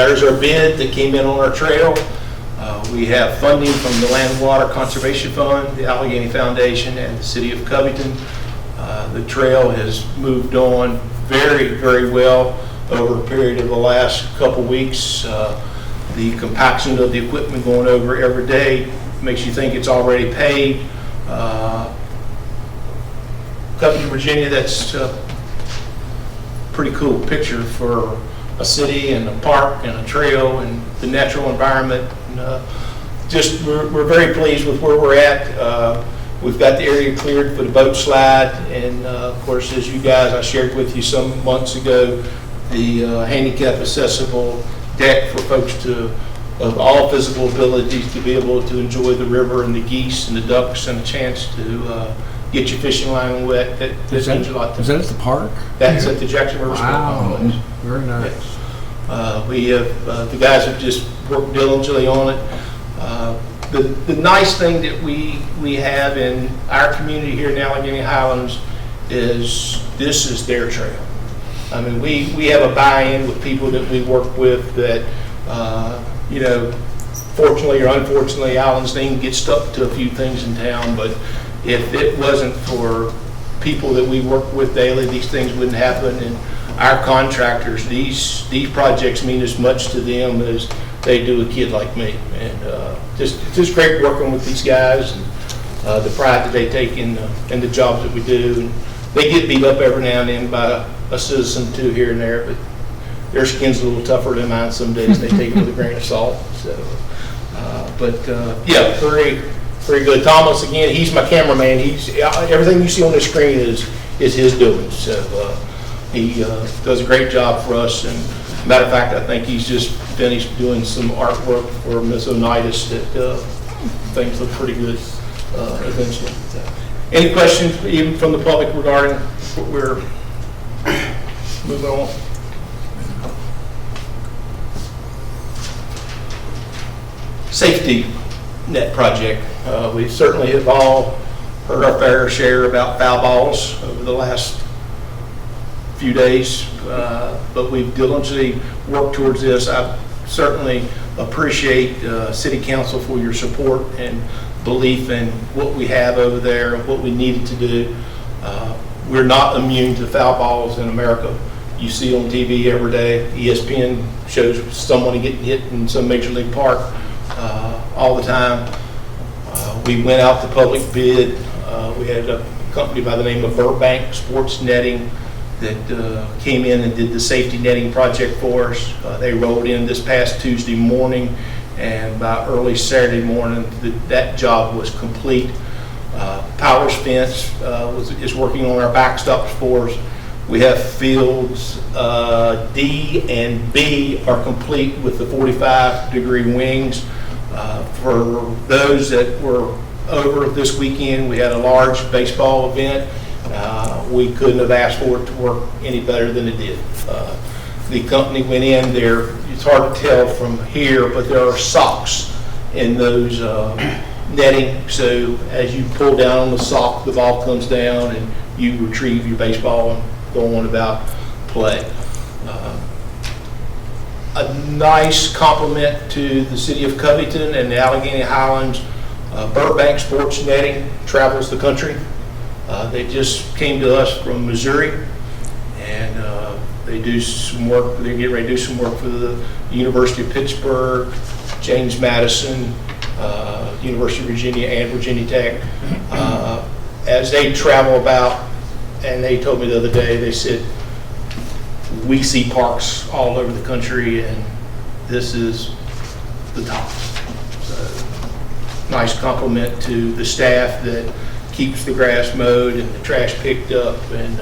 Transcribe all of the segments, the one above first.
there's our bid that came in on our trail. We have funding from the Land and Water Conservation Fund, the Allegheny Foundation, and the City of Covington. The trail has moved on very, very well over a period of the last couple weeks. The compaction of the equipment going over every day makes you think it's already paid. Covington, Virginia, that's a pretty cool picture for a city and a park and a trail and the natural environment. And, we're very pleased with where we're at. We've got the area cleared for the boat slide, and of course, as you guys, I shared with you some months ago, the handicap accessible deck for folks of all physical abilities to be able to enjoy the river and the geese and the ducks and a chance to get your fishing line wet. That means a lot to me. Is that at the park? That's at the Jackson River Sport Complex. Very nice. Yes. We have, the guys have just worked diligently on it. The nice thing that we have in our community here in Allegheny Highlands is this is their trail. I mean, we have a buy-in with people that we work with that, you know, fortunately or unfortunately, Allen's name gets stuck to a few things in town, but if it wasn't for people that we work with daily, these things wouldn't happen. And our contractors, these projects mean as much to them as they do a kid like me. And just great working with these guys and the pride that they take in the jobs that we do. And they get beat up every now and then by a citizen too here and there, but their skin's a little tougher than mine some days. They take it with a grain of salt. So, yeah, very good. Thomas, again, he's my cameraman. Everything you see on the screen is his doing. So he does a great job for us. And matter of fact, I think he's just finished doing some artwork for Miss Onitis that things look pretty good eventually. Any questions, even from the public, regarding what we're moving on? Safety net project. We certainly have all heard our fair share about foul balls over the last few days, but we've diligently worked towards this. I certainly appreciate City Council for your support and belief in what we have over there and what we needed to do. We're not immune to foul balls in America. You see on TV every day. ESPN shows someone getting hit in some major league park all the time. We went out to public bid. We had a company by the name of Burbank Sports netting that came in and did the safety netting project for us. They rolled in this past Tuesday morning, and by early Saturday morning, that job was complete. Powers Fence is working on our backstops for us. We have fields D and B are complete with the 45-degree wings. For those that were over this weekend, we had a large baseball event. We couldn't have asked for it to work any better than it did. The company went in there. It's hard to tell from here, but there are socks in those netting. So as you pull down on the sock, the ball comes down and you retrieve your baseball and go on about play. A nice compliment to the City of Covington and the Allegheny Highlands. Burbank Sports netting travels the country. They just came to us from Missouri, and they do some work. They're getting ready to do some work for the University of Pittsburgh, James Madison, University of Virginia, and Virginia Tech. As they travel about, and they told me the other day, they said, we see parks all over the country, and this is the top. So, nice compliment to the staff that keeps the grass mowed and the trash picked up, and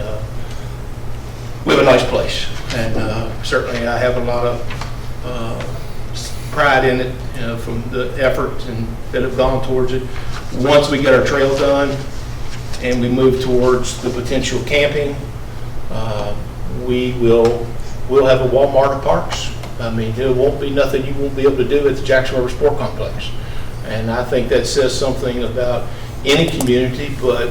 we have a nice place. And certainly I have a lot of pride in it, you know, from the efforts and that have gone towards it. Once we get our trail done and we move towards the potential camping, we'll have a Walmart of parks. I mean, there won't be nothing you won't be able to do at the Jackson River Sport Complex. And I think that says something about any community, but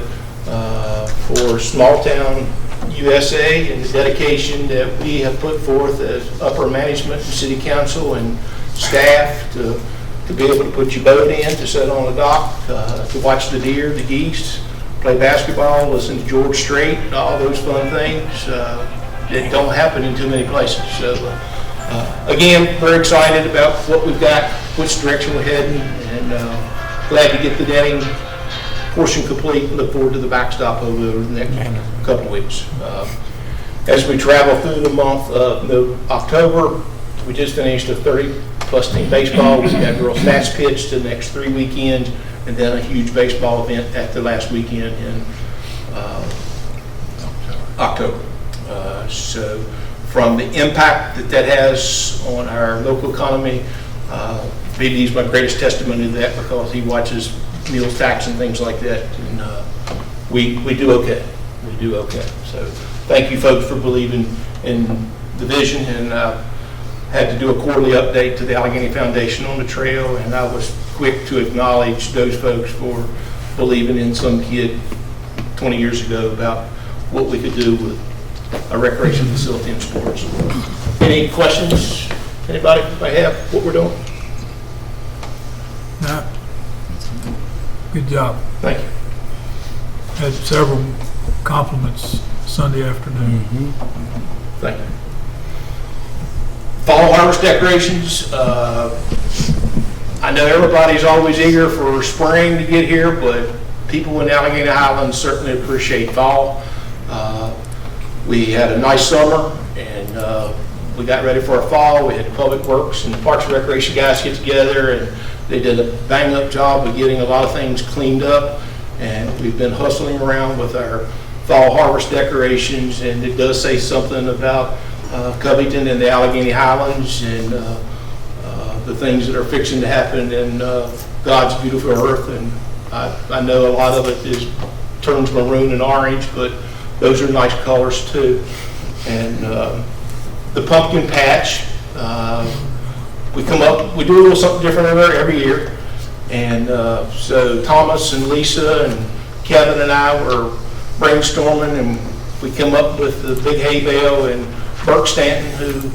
for small town USA and the dedication that we have put forth as upper management and city council and staff to be able to put your boat in, to sit on the dock, to watch the deer, the geese, play basketball, listen to George Strait, all those fun things that don't happen in too many places. So again, very excited about what we've got, which direction we're heading, and glad to get the netting portion complete. Look forward to the backstop over the next couple of weeks. As we travel through the month of October, we just finished a 30-plus team baseball. We've got girls' match pitch the next 3 weekends, and then a huge baseball event at the last weekend in October. So from the impact that has on our local economy, BD is my greatest testimony to that, because he watches meals tax and things like that, and we do okay. We do okay. So thank you folks for believing in the vision, and had to do a quarterly update to the Allegheny Foundation on the trail, and I was quick to acknowledge those folks for believing in some kid 20 years ago about what we could do with a recreation facility and sports. Any questions? Anybody might have what we're doing? No. Good job. Thank you. Had several compliments Sunday afternoon. Thank you. Fall harvest decorations. I know everybody's always eager for spring to get here, but people in Allegheny Highlands certainly appreciate fall. We had a nice summer, and we got ready for our fall. We had the Public Works and the Parks and Recreation guys get together, and they did a bang-up job of getting a lot of things cleaned up, and we've been hustling around with our fall harvest decorations, and it does say something about Covington and the Allegheny Highlands, and the things that are fixing to happen in God's beautiful earth. And I know a lot of it turns maroon and orange, but those are nice colors too. And the pumpkin patch, we do a little something different every year. And so Thomas and Lisa and Kevin and I were brainstorming, and we come up with the big hay bale, and Burke Stanton, who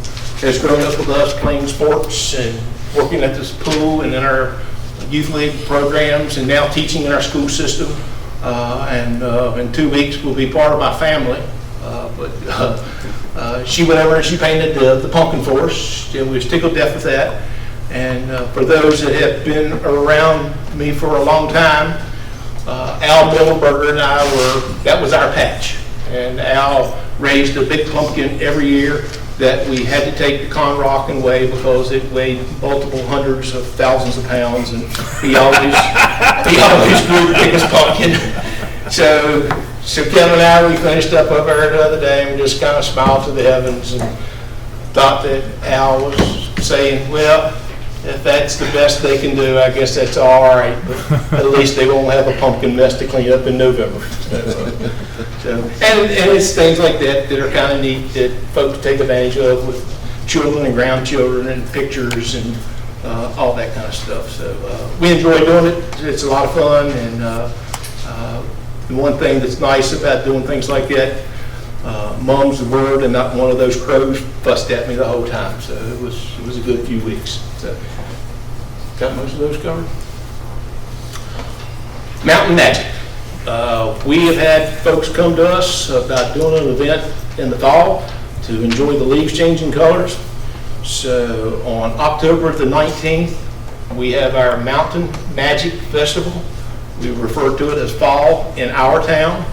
has grown up with us playing sports and working at this pool and in our youth league programs, and now teaching in our school system. And in 2 weeks will be part of my family. But she went over and she painted the pumpkin for us, and we was tickled death with that. And for those that have been around me for a long time, Al Middleberger and I that was our patch. And Al raised a big pumpkin every year that we had to take to Conrock and weigh, because it weighed multiple hundreds of thousands of pounds, and he always grew the biggest pumpkin. So Kevin and I, we finished up over there the other day, and we just kind of smiled to the heavens and thought that Al was saying, well, if that's the best they can do, I guess that's all right, but at least they won't have a pumpkin mess to clean up in November. And it's things like that that are kind of neat that folks take advantage of with children and grandchildren and pictures and all that kind of stuff. So we enjoy doing it. It's a lot of fun, and the one thing that's nice about doing things like that, Mom's the word, and not one of those crows fussed at me the whole time. So it was a good few weeks. So got most of those covered. Mountain Magic. We have had folks come to us about doing an event in the fall to enjoy the leaves changing colors. So on October the 19th, we have our Mountain Magic Festival. We refer to it as Fall in Our Town.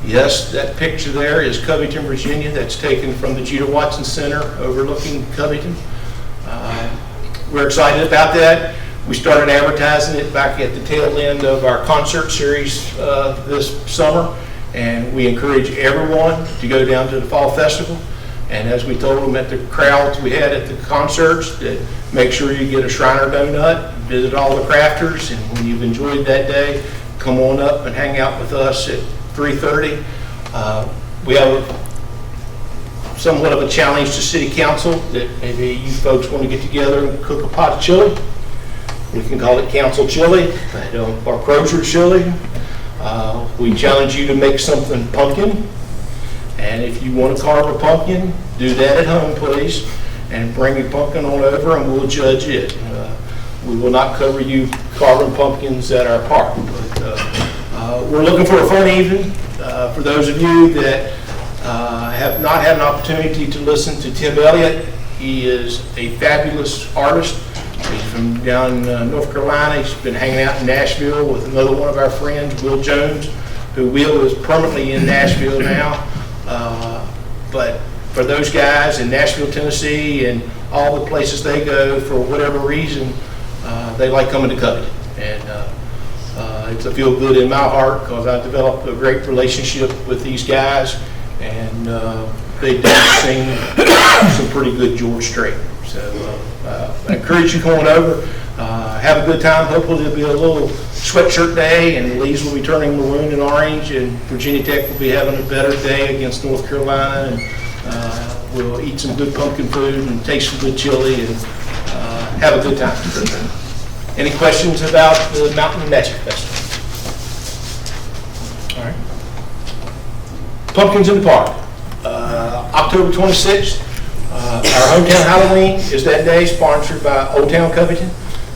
Yes, that picture there is Covington, Virginia. That's taken from the Judah Watson Center overlooking Covington. We're excited about that. We started advertising it back at the tail end of our concert series this summer, and we encourage everyone to go down to the Fall Festival. And as we told them at the crowds we had at the concerts, that make sure you get a Shriner donut, visit all the crafters, and when you've enjoyed that day, come on up and hang out with us at 3:30. We have somewhat of a challenge to City Council that maybe you folks want to get together and cook a pot of chili. We can call it Council Chili, or Crozier Chili. We challenge you to make something pumpkin, And if you want to carve a pumpkin, do that at home, please, and bring your pumpkin on over and we'll judge it. We will not cover you carving pumpkins at our park, but we're looking for a fun evening. For those of you that have not had an opportunity to listen to Tim Elliott, he is a fabulous artist. He's from down North Carolina. He's been hanging out in Nashville with another one of our friends, Will Jones, who Will is permanently in Nashville now. But for those guys in Nashville, Tennessee, and all the places they go, for whatever reason, they like coming to Covington. And it's a feel good in my heart because I've developed a great relationship with these guys, and they've sing some pretty good George Strait. So I encourage you going over, have a good time. Hopefully there'll be a little sweatshirt day, and the leaves will be turning maroon and orange, and Virginia Tech will be having a better day against North Carolina, and we'll eat some good pumpkin food and taste some good chili and have a good time. Any questions about the Mountain Magic Festival? All right. Pumpkins in the Park. October 26th, our Hometown Halloween is that day, sponsored by Old Town Covington.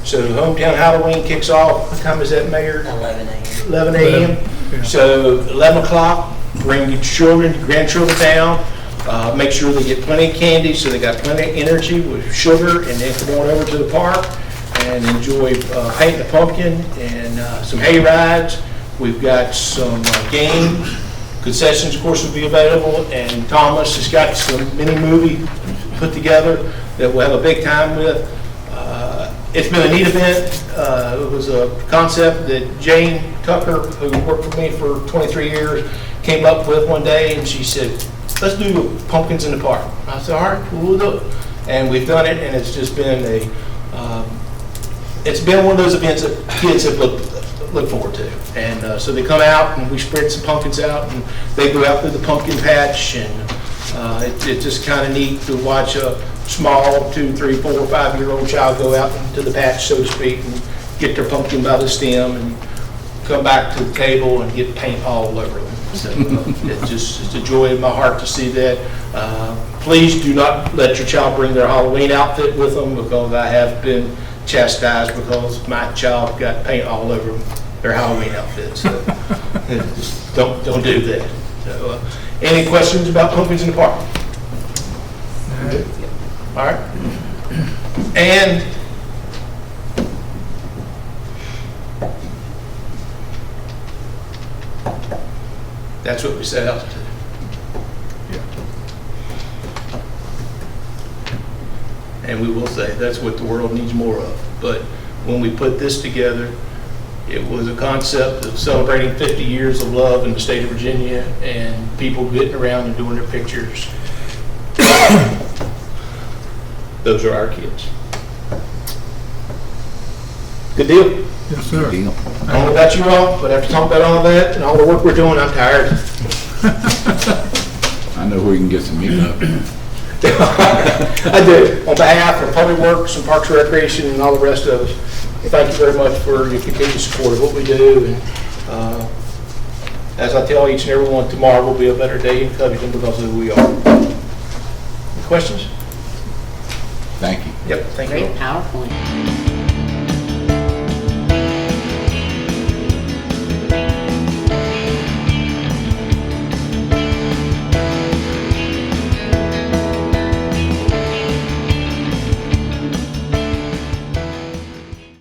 So Hometown Halloween kicks off, what time is that, Mayor? 11 a.m. 11 a.m. Yeah. So 11 o'clock, bring your children, your grandchildren down. Make sure they get plenty of candy so they got plenty of energy with sugar, and then come on over to the park and enjoy painting the pumpkin and some hay rides. We've got some games. Concessions, of course, will be available, and Thomas has got some mini movie put together that we'll have a big time with. It's been a neat event. It was a concept that Jane Tucker, who worked for me for 23 years, came up with one day, and she said, let's do pumpkins in the park. I said, all right, we'll do it. And we've done it, and it's just been it's been one of those events that kids have look forward to. And so they come out and we spread some pumpkins out and they go out through the pumpkin patch, and it's just kind of neat to watch a small 2, 3, 4, 5-year-old child go out into the patch, so to speak, and get their pumpkin by the stem and come back to the table and get paint all over them. So it's a joy in my heart to see that. Please do not let your child bring their Halloween outfit with them, because I have been chastised because my child got paint all over their Halloween outfit. So just don't do that. So, any questions about pumpkins in the park? All right. And that's what we set out to do. And we will say that's what the world needs more of. But when we put this together, it was a concept of celebrating 50 years of love in the state of Virginia and people getting around and doing their pictures. Those are our kids. Good deal. Yes, sir. I don't know about you all, but after talking about all that and all the work we're doing, I'm tired. I know where you can get some meat up. I do. On behalf of Public Works and Parks and Recreation and all the rest of us, thank you very much for your continued support of what we do. And as I tell each and every one, tomorrow will be a better day in Covington because of who we are. Questions? Thank you. Yep, thank you. Great PowerPoint.